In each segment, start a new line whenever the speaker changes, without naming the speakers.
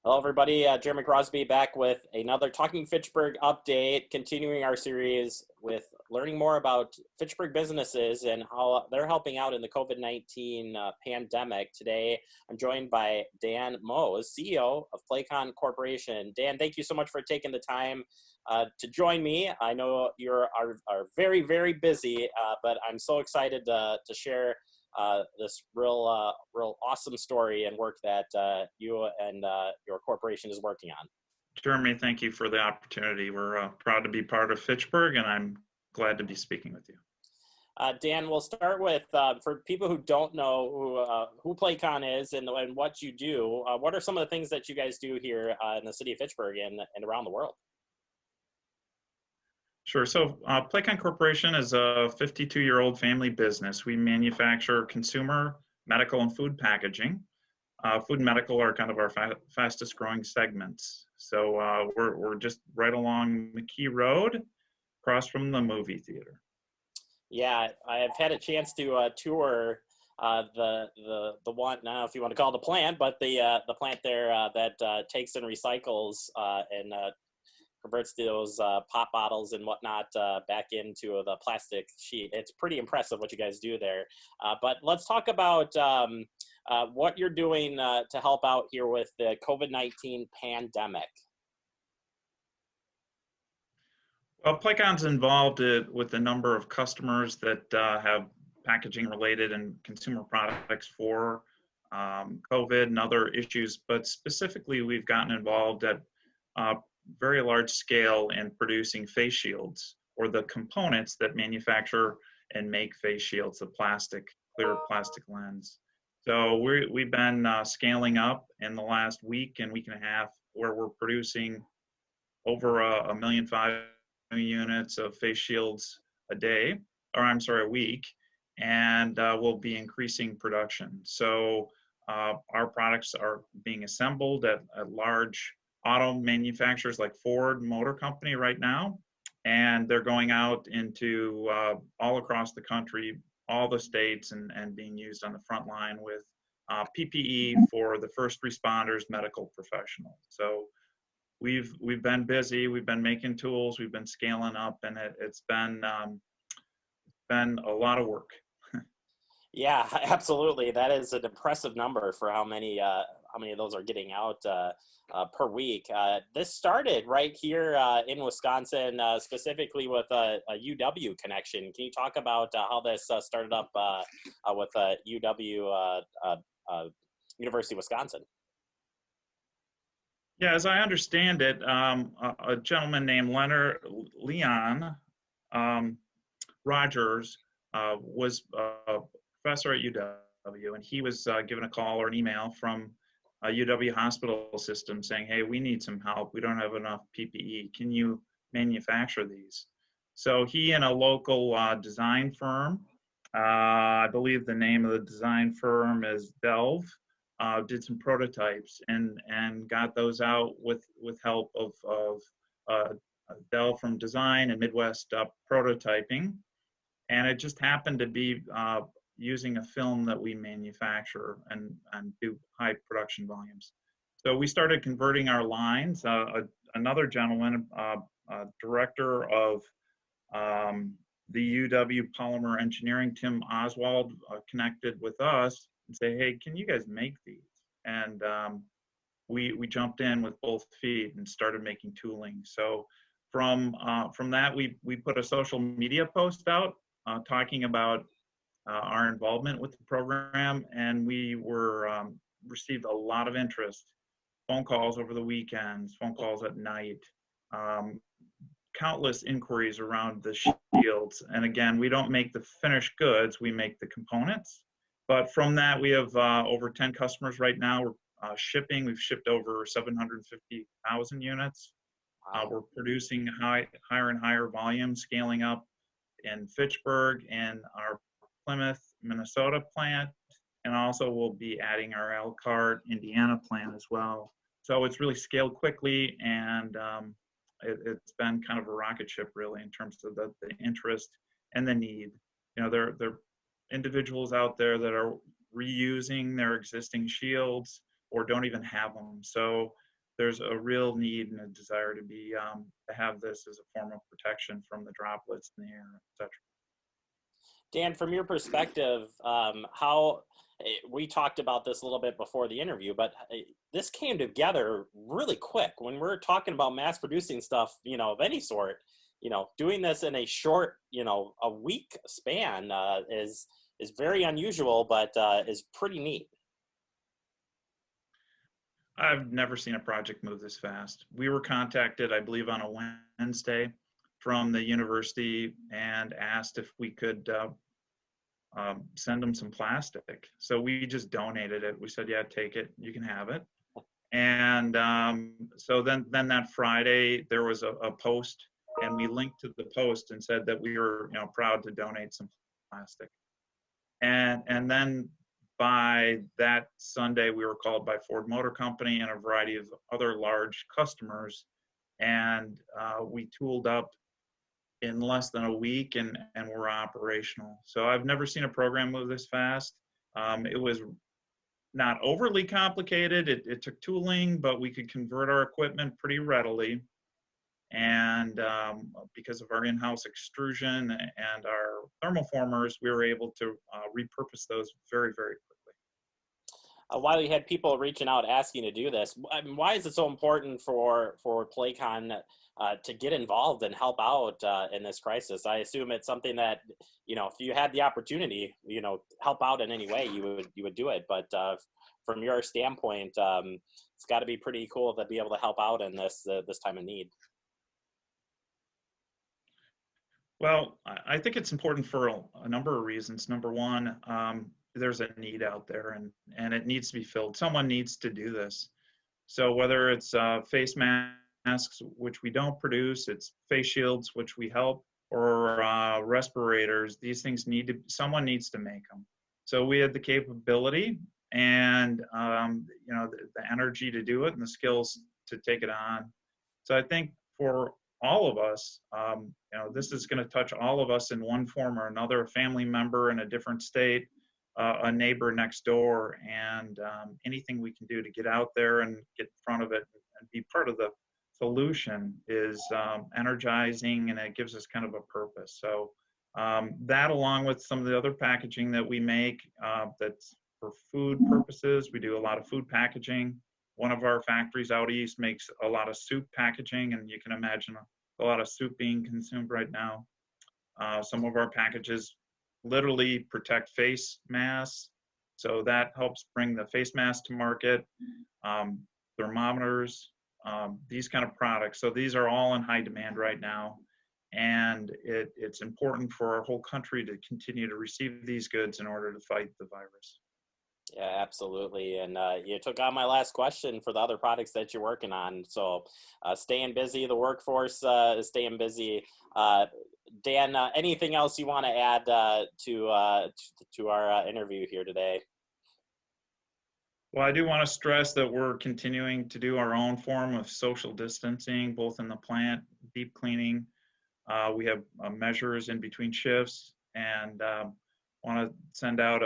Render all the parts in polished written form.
Hello, everybody. Jeremy Crosby back with another Talking Fitchburg update, continuing our series with learning more about Fitchburg businesses and how they're helping out in the COVID-19 pandemic. Today, I'm joined by Dan Mose, CEO of Placon Corporation. Dan, thank you so much for taking the time to join me. I know you are very, very busy, but I'm so excited to share this real awesome story and work that you and your corporation is working on.
Jeremy, thank you for the opportunity. We're proud to be part of Fitchburg, and I'm glad to be speaking with you.
Dan, we'll start with for people who don't know who Playcon is and what you do. What are some of the things that you guys do here in the city of Fitchburg and around the world?
Sure. So, Placon Corporation is a 52-year-old family business. We manufacture consumer, medical, and food packaging. Food and medical are kind of our fastest growing segments. So, we're just right along McKee Road, across from the movie theater.
Yeah, I've had a chance to tour the one. I don't know if you want to call it the plant, but the plant there that takes and recycles and converts those pop bottles and whatnot back into the plastic sheet. It's pretty impressive what you guys do there. But let's talk about what you're doing to help out here with the COVID-19 pandemic.
Well, Placon's involved with a number of customers that have packaging related and consumer products for COVID and other issues, but specifically we've gotten involved at very large scale in producing face shields, or the components that manufacture and make face shields, the clear plastic lens. So we've been scaling up in the last week and a half, where we're producing over a million five units of face shields a day, or I'm sorry, a week, and we'll be increasing production. So our products are being assembled at large auto manufacturers like Ford Motor Company right now, and they're going out into all across the country, all the states, and being used on the front line with PPE for the first responders, medical professionals. So we've been busy. We've been making tools. We've been scaling up, and it's been a lot of work.
Yeah, absolutely. That is an impressive number for how many of those are getting out per week. This started right here in Wisconsin, specifically with a UW connection. Can you talk about how this started up with UW, University of Wisconsin?
Yeah, as I understand it, a gentleman named Leon Rogers was a professor at UW, and he was given a call or an email from a UW hospital system saying, hey, we need some help. We don't have enough PPE. Can you manufacture these? So he and a local design firm, I believe the name of the design firm is Delve, did some prototypes and got those out with help of Dell from design and Midwest prototyping. And it just happened to be using a film that we manufacture and do high production volumes. So we started converting our lines. Another gentleman, director of the UW Polymer Engineering, Tim Oswald, connected with us and say, hey, can you guys make these? And we jumped in with both feet and started making tooling. So from that, we put a social media post out talking about our involvement with the program, and we received a lot of interest, phone calls over the weekends, phone calls at night, countless inquiries around the shields. And again, we don't make the finished goods, we make the components. But from that, we have over 10 customers right now. We're shipping. We've shipped over 750,000 units. We're producing higher and higher volume, scaling up in Fitchburg and our Plymouth, Minnesota plant, and also we'll be adding our Elkhart, Indiana plant as well. So it's really scaled quickly, and it's been kind of a rocket ship, really, in terms of the interest and the need. You know, there are individuals out there that are reusing their existing shields or don't even have them. So there's a real need and a desire to be to have this as a form of protection from the droplets in the air, etc.
Dan, from your perspective, how we talked about this a little bit before the interview, but this came together really quick when we're talking about mass producing stuff, of any sort. Doing this in a short, a week span is very unusual, but is pretty neat.
I've never seen a project move this fast. We were contacted, I believe, on a Wednesday from the university and asked if we could send them some plastic. So we just donated it. We said, yeah, take it. You can have it. And so then that Friday, there was a post, and we linked to the post and said that we were proud to donate some plastic. And then by that Sunday, we were called by Ford Motor Company and a variety of other large customers, and we tooled up in less than a week, and we're operational. So I've never seen a program move this fast. It was not overly complicated. It took tooling, but we could convert our equipment pretty readily. And because of our in-house extrusion and our thermoformers, we were able to repurpose those very, very quickly.
While you had people reaching out asking to do this, why is it so important for Placon to get involved and help out in this crisis? I assume it's something that, if you had the opportunity, help out in any way, you would do it. But from your standpoint, it's got to be pretty cool to be able to help out in this time of need.
Well, I think it's important for a number of reasons. Number one, there's a need out there, and it needs to be filled. Someone needs to do this. So whether it's face masks, which we don't produce, it's face shields, which we help, or respirators, these things someone needs to make them. So we had the capability and the energy to do it and the skills to take it on. So I think for all of us, this is going to touch all of us in one form or another, a family member in a different state, a neighbor next door, and anything we can do to get out there and get in front of it and be part of the solution is energizing, and it gives us kind of a purpose. So that, along with some of the other packaging that we make that's for food purposes, we do a lot of food packaging. One of our factories out east makes a lot of soup packaging, and you can imagine a lot of soup being consumed right now. Some of our packages literally protect face masks, so that helps bring the face mask to market. Thermometers, these kind of products. So these are all in high demand right now, and it's important for our whole country to continue to receive these goods in order to fight the virus.
Yeah, absolutely. And you took on my last question for the other products that you're working on. So staying busy, the workforce is staying busy. Dan, anything else you want to add to our interview here today?
Well, I do want to stress that we're continuing to do our own form of social distancing, both in the plant, deep cleaning. We have measures in between shifts, and want to send out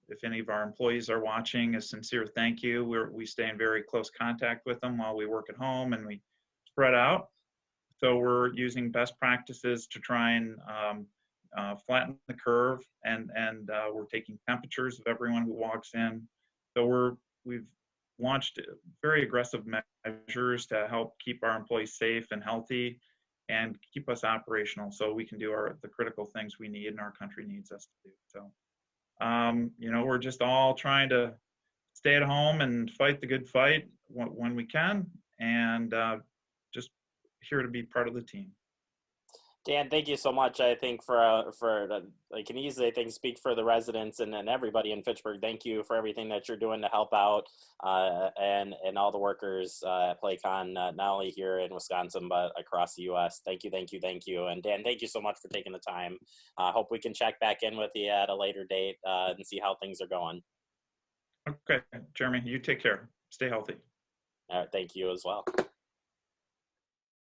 if any of our employees are watching, a sincere thank you. We stay in very close contact with them while we work at home, and we spread out. So we're using best practices to try and flatten the curve, and we're taking temperatures of everyone who walks in. So we've launched very aggressive measures to help keep our employees safe and healthy, and keep us operational so we can do the critical things we need and our country needs us to do. So, we're just all trying to stay at home and fight the good fight when we can, and just here to be part of the team.
Dan, thank you so much. I think I can easily, speak for the residents and everybody in Fitchburg. Thank you for everything that you're doing to help out and all the workers at Placon, not only here in Wisconsin, but across the U.S. Thank you, thank you, thank you. And Dan, thank you so much for taking the time. I hope we can check back in with you at a later date and see how things are going.
Okay, Jeremy, you take care. Stay healthy.
All right, thank you as well.